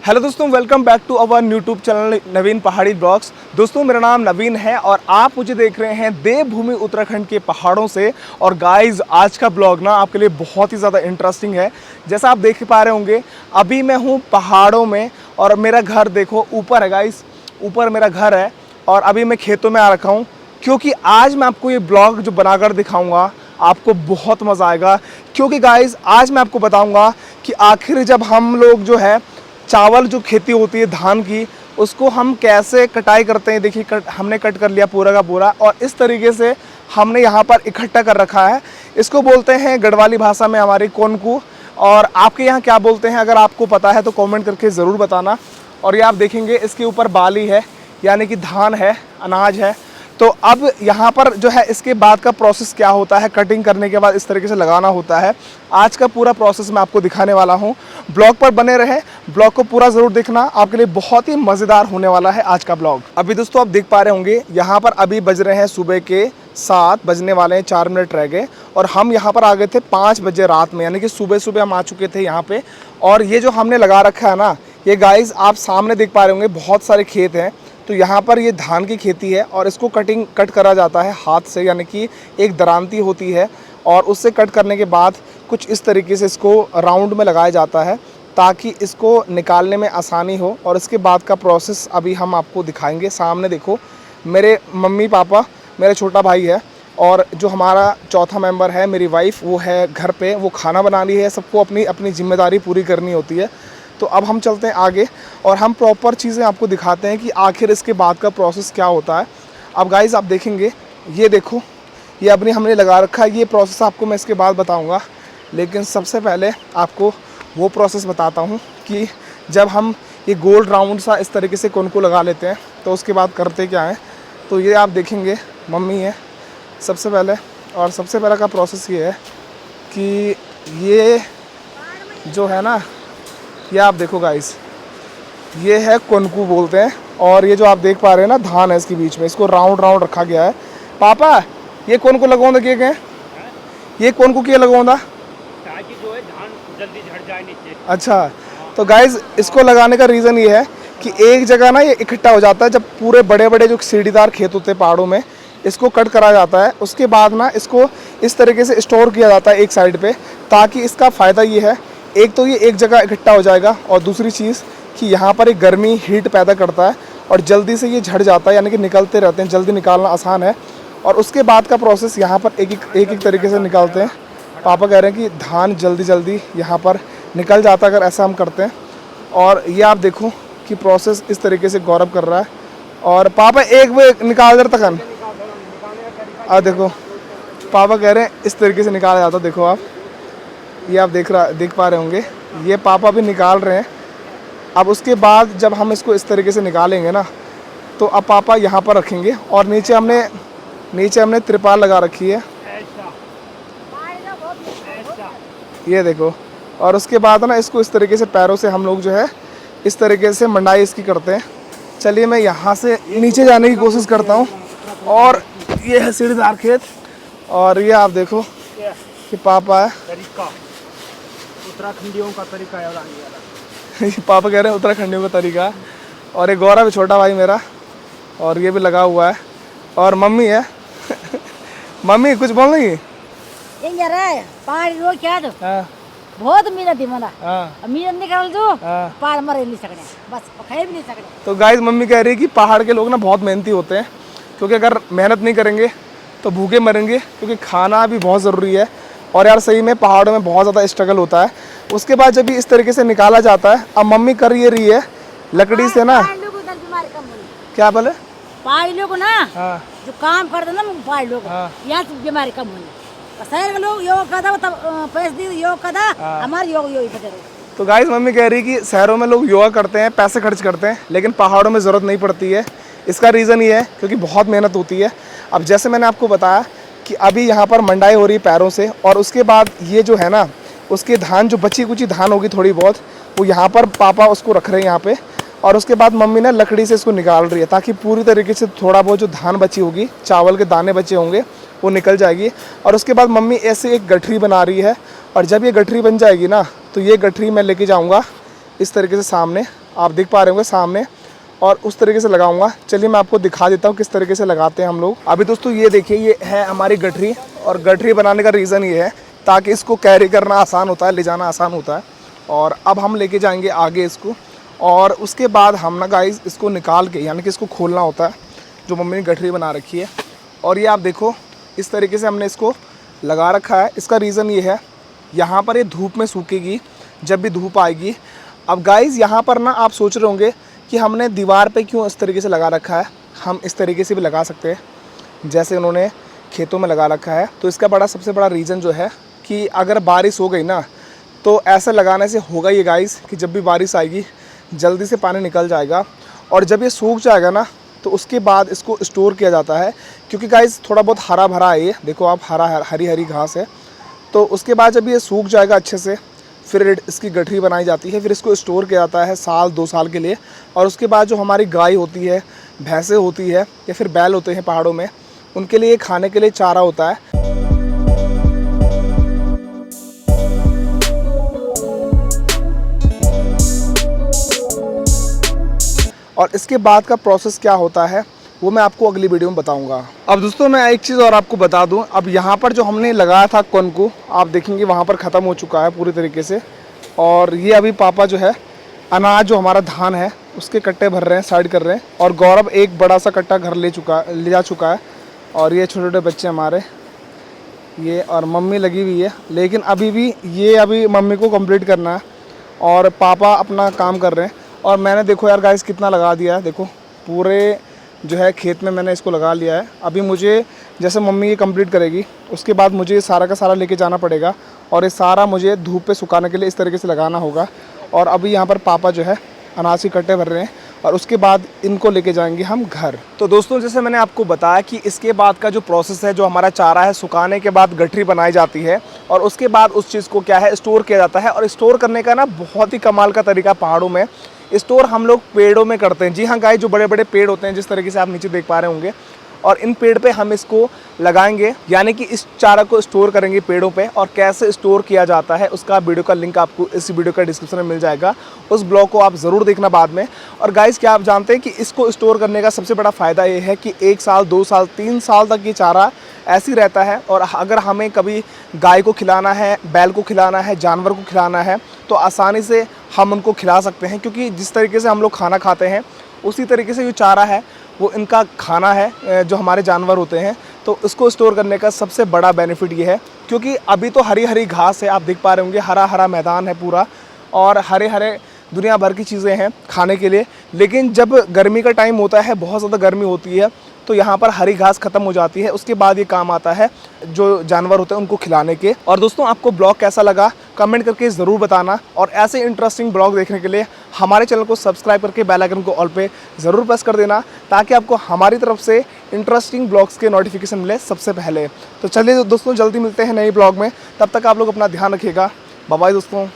Hello दोस्तों, welcome back to our YouTube channel Naveen Pahadi blogs. दोस्तों, मेरा नाम नवीन है और आप मुझे देख रहे हैं देवभूमि उत्तराखंड के पहाड़ों से। और गाइस, आज का ब्लॉग ना आपके लिए बहुत ही ज़्यादा इंटरेस्टिंग है। जैसा आप देख पा रहे होंगे, अभी मैं हूँ पहाड़ों में और मेरा घर देखो ऊपर है गाइस, ऊपर मेरा घर है। और अभी मैं खेतों में आ रखा हूँ क्योंकि आज मैं आपको ये ब्लॉग जो बनाकर दिखाऊँगा आपको बहुत मज़ा आएगा। क्योंकि गाइस, आज मैं आपको बताऊँगा कि आखिर जब हम लोग जो है चावल जो खेती होती है धान की, उसको हम कैसे कटाई करते हैं। देखिए, हमने कट कर लिया पूरा का पूरा और इस तरीके से हमने यहाँ पर इकट्ठा कर रखा है। इसको बोलते हैं गढ़वाली भाषा में हमारी कोनकू। और आपके यहाँ क्या बोलते हैं, अगर आपको पता है तो कमेंट करके ज़रूर बताना। और ये आप देखेंगे इसके ऊपर बाली है, यानी कि धान है, अनाज है। तो अब यहाँ पर जो है इसके बाद का प्रोसेस क्या होता है, कटिंग करने के बाद इस तरीके से लगाना होता है। आज का पूरा प्रोसेस मैं आपको दिखाने वाला हूँ। ब्लॉग पर बने रहे, ब्लॉग को पूरा ज़रूर देखना, आपके लिए बहुत ही मज़ेदार होने वाला है आज का ब्लॉग। अभी दोस्तों आप देख पा रहे होंगे, यहाँ पर अभी बज रहे हैं सुबह के 7 बजने वाले हैं, 4 मिनट रह गए। और हम यहाँ पर आ गए थे 5 बजे रात में, यानी कि सुबह सुबह हम आ चुके थे यहाँ पे। और ये जो हमने लगा रखा है ना, ये गाइस आप सामने देख पा रहे होंगे, बहुत सारे खेत हैं। तो यहाँ पर ये धान की खेती है और इसको कट करा जाता है हाथ से, यानी कि एक दरांती होती है और उससे कट करने के बाद कुछ इस तरीके से इसको राउंड में लगाया जाता है ताकि इसको निकालने में आसानी हो। और इसके बाद का प्रोसेस अभी हम आपको दिखाएंगे। सामने देखो, मेरे मम्मी पापा, मेरा छोटा भाई है और जो हमारा चौथा मेंबर है मेरी वाइफ, वो है घर पे, वो खाना बना रही है। सबको अपनी अपनी जिम्मेदारी पूरी करनी होती है। तो अब हम चलते हैं आगे और हम प्रॉपर चीज़ें आपको दिखाते हैं कि आखिर इसके बाद का प्रोसेस क्या होता है। अब गाइस आप देखेंगे, ये देखो, ये अपनी हमने लगा रखा है। ये प्रोसेस आपको मैं इसके बाद बताऊंगा, लेकिन सबसे पहले आपको वो प्रोसेस बताता हूँ कि जब हम ये गोल राउंड सा इस तरीके से कोन को लगा लेते हैं तो उसके बाद करते क्या है। तो ये आप देखेंगे, मम्मी है सबसे पहले। और सबसे पहले का प्रोसेस ये है कि ये जो है ना, ये आप देखो गाइस, ये है कोनकू बोलते हैं। और ये जो आप देख पा रहे हैं ना, धान है इसके बीच में, इसको राउंड राउंड रखा गया है। पापा, ये कोनकू लगवाऊंगा किए गए, ये कोनकू किए लगवाऊंगा ताकि जो है धान जल्दी झड़ जाए नीचे। अच्छा, तो गाइस इसको लगाने का रीज़न ये है कि एक जगह ना ये इकट्ठा हो जाता है। जब पूरे बड़े बड़े जो सीढ़ीदार खेत होते हैं पहाड़ों में, इसको कट करा जाता है। उसके बाद ना इसको इस तरीके से स्टोर किया जाता है एक साइड पे, ताकि इसका फ़ायदा ये है, एक तो ये एक जगह इकट्ठा हो जाएगा और दूसरी चीज़ कि यहाँ पर एक गर्मी हीट पैदा करता है और जल्दी से ये झड़ जाता है, यानी कि निकलते रहते हैं, जल्दी निकालना आसान है। और उसके बाद का प्रोसेस यहाँ पर एक एक तरीके से निकालते हैं। पापा कह रहे हैं कि धान जल्दी जल्दी यहाँ पर निकल जाता है अगर ऐसा हम करते हैं। और ये आप देखो कि प्रोसेस इस तरीके से गौरव कर रहा है। और पापा एक वे निकाल दर तकन, अब देखो पापा कह रहे हैं इस तरीके से निकाला जाता है। देखो आप, ये आप देख पा रहे होंगे, ये पापा भी निकाल रहे हैं। अब उसके बाद जब हम इसको इस तरीके से निकालेंगे ना, तो अब पापा यहाँ पर रखेंगे और नीचे हमने त्रिपाल लगा रखी है, ये देखो। और उसके बाद ना इसको इस तरीके से पैरों से हम लोग जो है इस तरीके से मंडाई इसकी करते हैं। चलिए मैं यहाँ से नीचे जाने की कोशिश करता हूँ। और ये है सीढ़ीदार खेत और ये आप देखो कि पापा है, उत्तराखंडियों का तरीका है। पापा कह रहे हैं उत्तराखंडियों का तरीका। और एक गौरव छोटा भाई मेरा, और ये भी लगा हुआ है। और मम्मी है मम्मी कुछ बोल रही बहुत मेहनत है मला, हाँ। मेहनत निकाल दो, हाँ। पार मर नहीं सकते, बस खाए भी नहीं सकते। तो गाइस, मम्मी कह रही है कि पहाड़ के लोग ना बहुत मेहनती होते हैं, क्योंकि अगर मेहनत नहीं करेंगे तो भूखे मरेंगे, क्योंकि खाना भी बहुत ज़रूरी है। और यार सही में पहाड़ों में बहुत ज़्यादा स्ट्रगल होता है। उसके बाद जब भी इस तरीके से निकाला जाता है, अब मम्मी कर ये रही है लकड़ी से ना, क्या बोले, पहाड़ी लोग ना हाँ जो काम करते ना पहाड़ी लोग, हाँ। यहाँ से बीमारी कम होनी। शहर के लोग योग करता, तब पैसे दी योग करता, हमारे योग बचे रहे। तो गाइस, मम्मी कह रही है कि शहरों में लोग योगा करते हैं, पैसे खर्च करते हैं, लेकिन पहाड़ों में ज़रूरत नहीं पड़ती है। इसका रीज़न ये है क्योंकि बहुत मेहनत होती है। अब जैसे मैंने आपको बताया कि अभी यहाँ पर मंडाई हो रही है पैरों से, और उसके बाद ये जो है ना, उसके धान जो बची कुची धान होगी थोड़ी बहुत, वो यहाँ पर पापा उसको रख रहे हैं यहाँ पे। और उसके बाद मम्मी ने लकड़ी से इसको निकाल रही है, ताकि पूरी तरीके से थोड़ा बहुत जो धान बची होगी, चावल के दाने बचे होंगे, वो निकल जाएगी। और उसके बाद मम्मी ऐसे एक गठरी बना रही है। और जब ये गठरी बन जाएगी ना, तो ये गठरी मैं लेके जाऊँगा इस तरीके से सामने, आप देख पा रहे होंगे सामने, और उस तरीके से लगाऊंगा। चलिए मैं आपको दिखा देता हूँ किस तरीके से लगाते हैं हम लोग। अभी दोस्तों ये देखिए, ये है हमारी गठरी, और गठरी बनाने का रीज़न ये है ताकि इसको कैरी करना आसान होता है, ले जाना आसान होता है। और अब हम लेके जाएंगे आगे इसको, और उसके बाद हम ना गाइस इसको निकाल के, यानी कि इसको खोलना होता है, जो मम्मी ने गठरी बना रखी है। और ये आप देखो इस तरीके से हमने इसको लगा रखा है। इसका रीज़न ये है, यहाँ पर ये धूप में सूखेगी जब भी धूप आएगी। अब गाइस यहाँ पर ना आप सोच रहे होंगे कि हमने दीवार पे क्यों इस तरीके से लगा रखा है। हम इस तरीके से भी लगा सकते हैं जैसे उन्होंने खेतों में लगा रखा है। तो इसका सबसे बड़ा रीज़न जो है कि अगर बारिश हो गई ना, तो ऐसा लगाने से होगा ये गाइस कि जब भी बारिश आएगी जल्दी से पानी निकल जाएगा, और जब ये सूख जाएगा ना तो उसके बाद इसको स्टोर किया जाता है। क्योंकि गाइस थोड़ा बहुत हरा भरा है, ये देखो आप, हरी हरी घास है। तो उसके बाद जब ये सूख जाएगा अच्छे से, फिर इसकी गठरी बनाई जाती है, फिर इसको स्टोर किया जाता है साल 2 साल के लिए। और उसके बाद जो हमारी गाय होती है, भैंसें होती है, या फिर बैल होते हैं पहाड़ों में, उनके लिए खाने के लिए चारा होता है। और इसके बाद का प्रोसेस क्या होता है वो मैं आपको अगली वीडियो में बताऊंगा। अब दोस्तों मैं एक चीज़ और आपको बता दूं, अब यहाँ पर जो हमने लगाया था कनकू, आप देखेंगे वहाँ पर ख़त्म हो चुका है पूरी तरीके से। और ये अभी पापा जो है अनाज, जो हमारा धान है, उसके कट्टे भर रहे हैं, साइड कर रहे हैं। और गौरव एक बड़ा सा कट्टा घर ले जा चुका है। और ये छोटे छोटे बच्चे हमारे, ये, और मम्मी लगी हुई है। लेकिन अभी मम्मी को कंप्लीट करना है, और पापा अपना काम कर रहे हैं। और मैंने देखो यार गाइस कितना लगा दिया है, देखो पूरे जो है खेत में मैंने इसको लगा लिया है। अभी मुझे, जैसे मम्मी ये कंप्लीट करेगी उसके बाद मुझे ये सारा का सारा लेके जाना पड़ेगा, और ये सारा मुझे धूप पे सुखाने के लिए इस तरीके से लगाना होगा। और अभी यहाँ पर पापा जो है अनाज के कट्टे भर रहे हैं, और उसके बाद इनको लेके जाएंगे हम घर। तो दोस्तों जैसे मैंने आपको बताया कि इसके बाद का जो प्रोसेस है, जो हमारा चारा है, सुखाने के बाद गठरी बनाई जाती है, और उसके बाद उस चीज़ को क्या है, स्टोर किया जाता है। और स्टोर करने का ना बहुत ही कमाल का तरीका पहाड़ों में, स्टोर हम लोग पेड़ों में करते हैं। जी हाँ गाइस, जो बड़े बड़े पेड़ होते हैं जिस तरीके से आप नीचे देख पा रहे होंगे, और इन पेड़ पे हम इसको लगाएंगे, यानी कि इस चारा को स्टोर करेंगे पेड़ों पे। और कैसे स्टोर किया जाता है उसका वीडियो का लिंक आपको इस वीडियो का डिस्क्रिप्शन में मिल जाएगा, उस ब्लॉग को आप ज़रूर देखना बाद में। और गाइस क्या आप जानते हैं कि इसको स्टोर करने का सबसे बड़ा फ़ायदा ये है कि 1 साल 2 साल 3 साल तक ये चारा ऐसे ही रहता है। और अगर हमें कभी गाय को खिलाना है, बैल को खिलाना है, जानवर को खिलाना है, तो आसानी से हम उनको खिला सकते हैं। क्योंकि जिस तरीके से हम लोग खाना खाते हैं उसी तरीके से जो चारा है वो इनका खाना है, जो हमारे जानवर होते हैं। तो इसको स्टोर करने का सबसे बड़ा बेनिफिट ये है, क्योंकि अभी तो हरी हरी घास है, आप देख पा रहे होंगे, हरा हरा मैदान है पूरा, और हरे हरे दुनिया भर की चीज़ें हैं खाने के लिए। लेकिन जब गर्मी का टाइम होता है, बहुत ज़्यादा गर्मी होती है, तो यहाँ पर हरी घास ख़त्म हो जाती है। उसके बाद ये काम आता है जो जानवर होते हैं उनको खिलाने के। और दोस्तों आपको ब्लॉग कैसा लगा कमेंट करके ज़रूर बताना, और ऐसे इंटरेस्टिंग ब्लॉग देखने के लिए हमारे चैनल को सब्सक्राइब करके बेल आइकन को ऑल पे ज़रूर प्रेस कर देना, ताकि आपको हमारी तरफ से इंटरेस्टिंग ब्लॉग्स के नोटिफिकेशन मिले सबसे पहले। तो चलिए दोस्तों, जल्दी मिलते हैं नए ब्लॉग में, तब तक आप लोग अपना ध्यान रखिएगा। बाय बाय दोस्तों।